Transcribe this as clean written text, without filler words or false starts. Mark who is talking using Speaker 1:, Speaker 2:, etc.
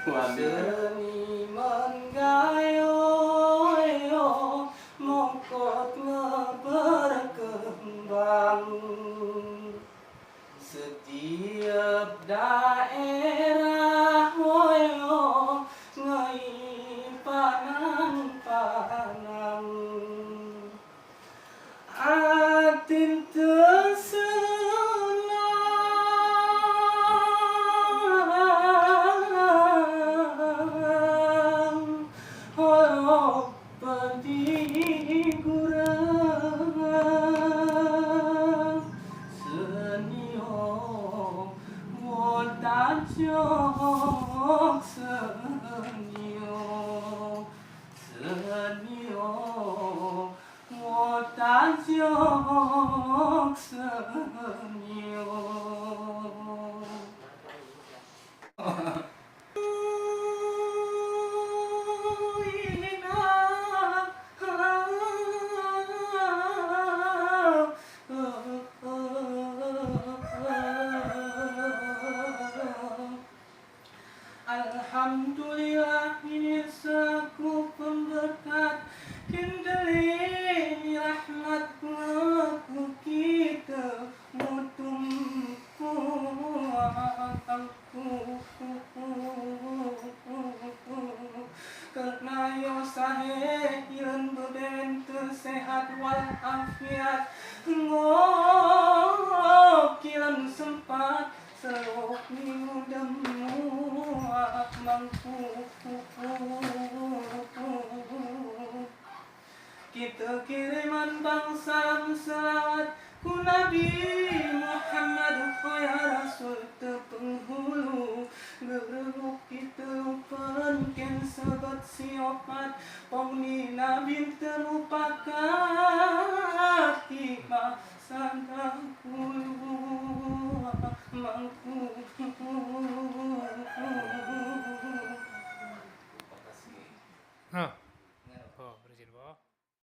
Speaker 1: Seniman gayo mongkot berkembang. Setiap daerah woyo ngai panang-panang. Atin tersenang oh pedih gurang senio wotan jok senio wotan jok senio. Alhamdulillah ini selaku pemberkat kendali rahmat aku kita mutumpu karena yo sahe yang berbentuk sehat walafiat ngokilan sempat selok minggu mangku kita kiriman bangsa selawat ku Nabi Muhammad ya Rasul terpenghulu geruk kita lupakan sahabat siopat pemni Nabi terlupakan hikmah santangku mangku.
Speaker 2: Nah.